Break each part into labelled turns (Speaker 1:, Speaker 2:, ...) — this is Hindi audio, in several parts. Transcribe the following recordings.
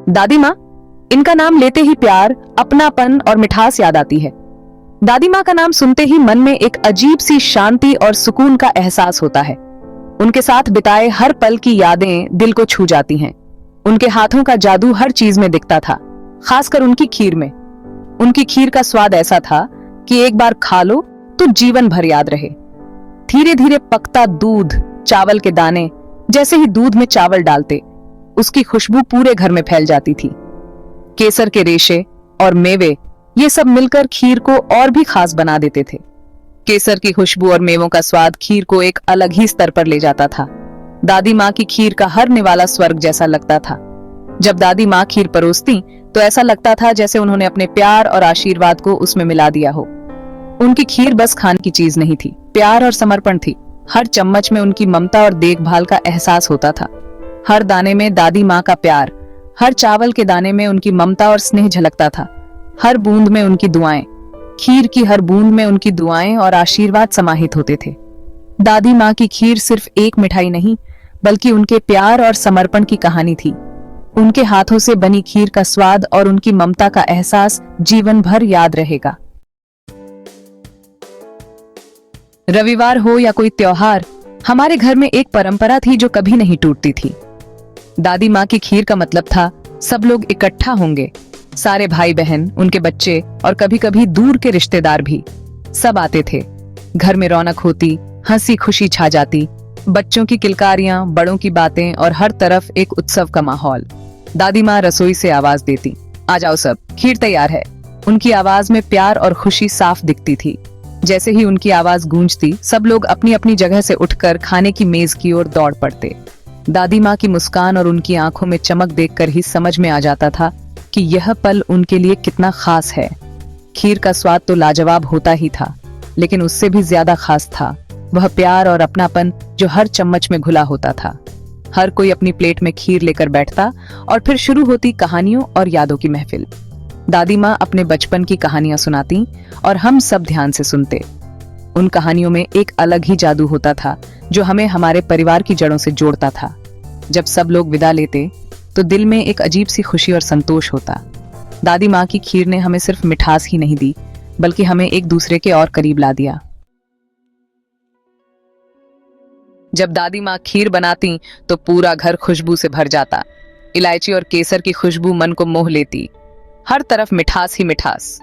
Speaker 1: दादी माँ, इनका नाम लेते ही प्यार, अपनापन और मिठास याद आती है। दादी माँ का नाम सुनते ही मन में एक अजीब सी शांति और सुकून का एहसास होता है। उनके साथ बिताए हर पल की यादें दिल को छू जाती हैं। उनके हाथों का जादू हर चीज में दिखता था, खासकर उनकी खीर में। उनकी खीर का स्वाद ऐसा था कि एक बार खा लो तो जीवन भर याद रहे। धीरे धीरे पकता दूध, चावल के दाने, जैसे ही दूध में चावल डालते उसकी खुशबू पूरे घर में फैल जाती थी। केसर के रेशे और मेवे, ये सब मिलकर खीर को और भी खास बना देते थे। केसर की खुशबू और मेवों का स्वाद खीर को एक अलग ही स्तर पर ले जाता था। दादी माँ की खीर का हर निवाला स्वर्ग जैसा लगता था। जब दादी माँ खीर परोसती तो ऐसा लगता था जैसे उन्होंने अपने प्यार और आशीर्वाद को उसमें मिला दिया हो। उनकी खीर बस खाने की चीज नहीं थी, प्यार और समर्पण थी। हर चम्मच में उनकी ममता और देखभाल का एहसास होता था। हर दाने में दादी माँ का प्यार, हर चावल के दाने में उनकी ममता और स्नेह झलकता था। हर बूंद में उनकी दुआएं, खीर की हर बूंद में उनकी दुआएं और आशीर्वाद समाहित होते थे। दादी माँ की खीर सिर्फ एक मिठाई नहीं, बल्कि उनके प्यार और समर्पण की कहानी थी। उनके हाथों से बनी खीर का स्वाद और उनकी ममता का एहसास जीवन भर याद रहेगा। रविवार हो या कोई त्योहार, हमारे घर में एक परंपरा थी जो कभी नहीं टूटती थी। दादी माँ की खीर का मतलब था सब लोग इकट्ठा होंगे। सारे भाई बहन, उनके बच्चे और कभी कभी दूर के रिश्तेदार भी, सब आते थे। घर में रौनक होती, हंसी खुशी छा जाती, बच्चों की किलकारियां, बड़ों की बातें और हर तरफ एक उत्सव का माहौल। दादी माँ रसोई से आवाज देती, आ जाओ सब, खीर तैयार है। उनकी आवाज में प्यार और खुशी साफ दिखती थी। जैसे ही उनकी आवाज गूंजती, सब लोग अपनी अपनी जगह से उठकर खाने की मेज की ओर दौड़ पड़ते। दादी माँ की मुस्कान और उनकी आंखों में चमक देखकर ही समझ में आ जाता था कि यह पल उनके लिए कितना खास है। खीर का स्वाद तो लाजवाब होता ही था, लेकिन उससे भी ज्यादा खास था वह प्यार और अपनापन जो हर चम्मच में घुला होता था। हर कोई अपनी प्लेट में खीर लेकर बैठता और फिर शुरू होती कहानियों और यादों की महफिल। दादी माँ अपने बचपन की कहानियां सुनाती और हम सब ध्यान से सुनते। उन कहानियों में एक अलग ही जादू होता था जो हमें हमारे परिवार की जड़ों से जोड़ता था। जब सब लोग विदा लेते तो दिल में एक अजीब सी खुशी और संतोष होता। दादी माँ की खीर ने हमें सिर्फ मिठास ही नहीं दी, बल्कि हमें एक दूसरे के और करीब ला दिया। जब दादी माँ खीर बनाती तो पूरा घर खुशबू से भर जाता। इलायची और केसर की खुशबू मन को मोह लेती। हर तरफ मिठास ही मिठास।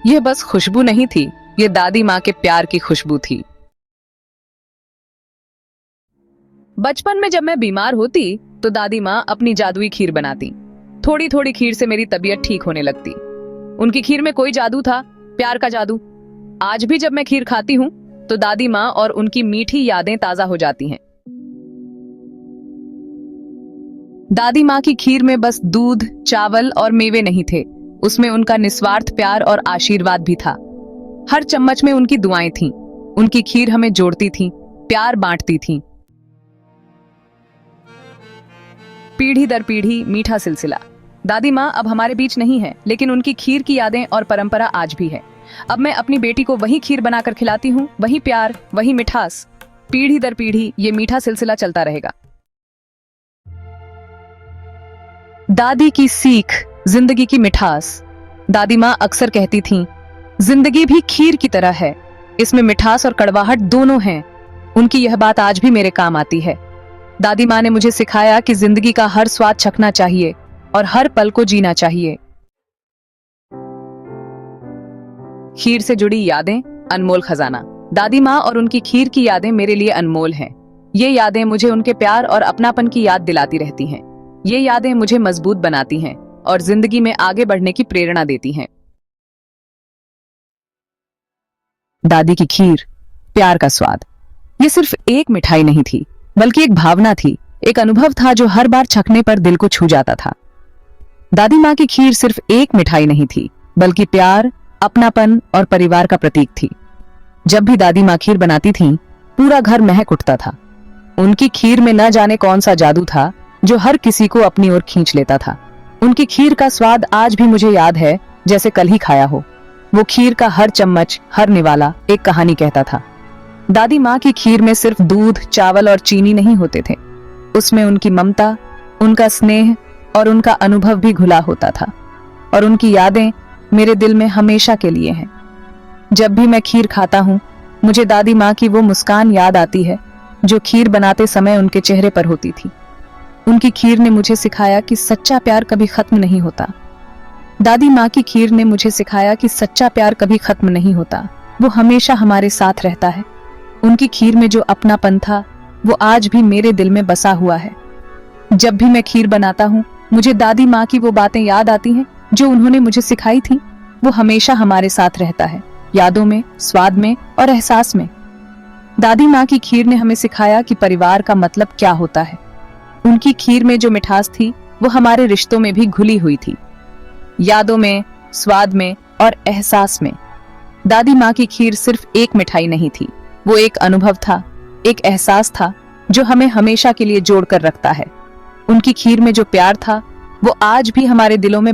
Speaker 1: यह बस खुशबू नहीं थी, यह दादी माँ के प्यार की खुशबू थी। बचपन में जब मैं बीमार होती तो दादी माँ अपनी जादुई खीर बनाती। थोड़ी थोड़ी खीर से मेरी तबीयत ठीक होने लगती। उनकी खीर में कोई जादू था, प्यार का जादू। आज भी जब मैं खीर खाती हूँ तो दादी माँ और उनकी मीठी यादें ताजा हो जाती हैं। दादी माँ की खीर में बस दूध, चावल और मेवे नहीं थे, उसमें उनका निस्वार्थ प्यार और आशीर्वाद भी था। हर चम्मच में उनकी दुआएं थीं। उनकी खीर हमें जोड़ती थी, प्यार बांटती थी। पीढ़ी दर पीढ़ी मीठा सिलसिला। दादी माँ अब हमारे बीच नहीं है, लेकिन उनकी खीर की यादें और परंपरा आज भी है। अब मैं अपनी बेटी को वही खीर बनाकर खिलाती हूँ, वही प्यार, वही मिठास। पीढ़ी दर पीढ़ी ये मीठा सिलसिला चलता रहेगा। दादी की सीख, जिंदगी की मिठास। दादी माँ अक्सर कहती थीं, जिंदगी भी खीर की तरह है, इसमें मिठास और कड़वाहट दोनों हैं। उनकी यह बात आज भी मेरे काम आती है। दादी माँ ने मुझे सिखाया कि जिंदगी का हर स्वाद चखना चाहिए और हर पल को जीना चाहिए। खीर से जुड़ी यादें, अनमोल खजाना। दादी माँ और उनकी खीर की यादें मेरे लिए अनमोल हैं। ये यादें मुझे उनके प्यार और अपनापन की याद दिलाती रहती हैं। ये यादें मुझे मजबूत बनाती हैं और जिंदगी में आगे बढ़ने की प्रेरणा देती हैं। दादी की खीर, प्यार का स्वाद। ये सिर्फ एक मिठाई नहीं थी, बल्कि एक भावना थी, एक अनुभव था जो हर बार चखने पर दिल को छू जाता था। दादी माँ की खीर सिर्फ एक मिठाई नहीं थी, बल्कि प्यार, अपनापन और परिवार का प्रतीक थी। जब भी दादी माँ खीर बनाती थीं, पूरा घर महक उठता था। उनकी खीर में न जाने कौन सा जादू था जो हर किसी को अपनी ओर खींच लेता था। उनकी खीर का स्वाद आज भी मुझे याद है जैसे कल ही खाया हो। वो खीर का हर चम्मच, हर निवाला एक कहानी कहता था। दादी माँ की खीर में सिर्फ दूध, चावल और चीनी नहीं होते थे, उसमें उनकी ममता, उनका स्नेह और उनका अनुभव भी घुला होता था, और उनकी यादें मेरे दिल में हमेशा के लिए हैं। जब भी मैं खीर खाता हूँ, मुझे दादी माँ की वो मुस्कान याद आती है जो खीर बनाते समय उनके चेहरे पर होती थी। उनकी खीर ने मुझे सिखाया कि सच्चा प्यार कभी खत्म नहीं होता। दादी माँ की खीर ने मुझे सिखाया कि सच्चा प्यार कभी खत्म नहीं होता, वो हमेशा हमारे साथ रहता है। उनकी खीर में जो अपनापन था वो आज भी मेरे दिल में बसा हुआ है। जब भी मैं खीर बनाता हूँ, मुझे दादी माँ की वो बातें याद आती हैं जो उन्होंने मुझे सिखाई थी। वो हमेशा हमारे साथ रहता है, यादों में, स्वाद में और एहसास में। दादी माँ की खीर ने हमें सिखाया कि परिवार का मतलब क्या होता है। उनकी खीर में जो मिठास थी वो हमारे रिश्तों में भी घुली हुई थी, यादों में, स्वाद में और एहसास में। दादी माँ की खीर सिर्फ एक मिठाई नहीं थी, वो एक अनुभव था, एक एहसास था जो हमें हमेशा के लिए जोड़ कर रखता है। उनकी खीर में जो प्यार था वो आज भी हमारे दिलों में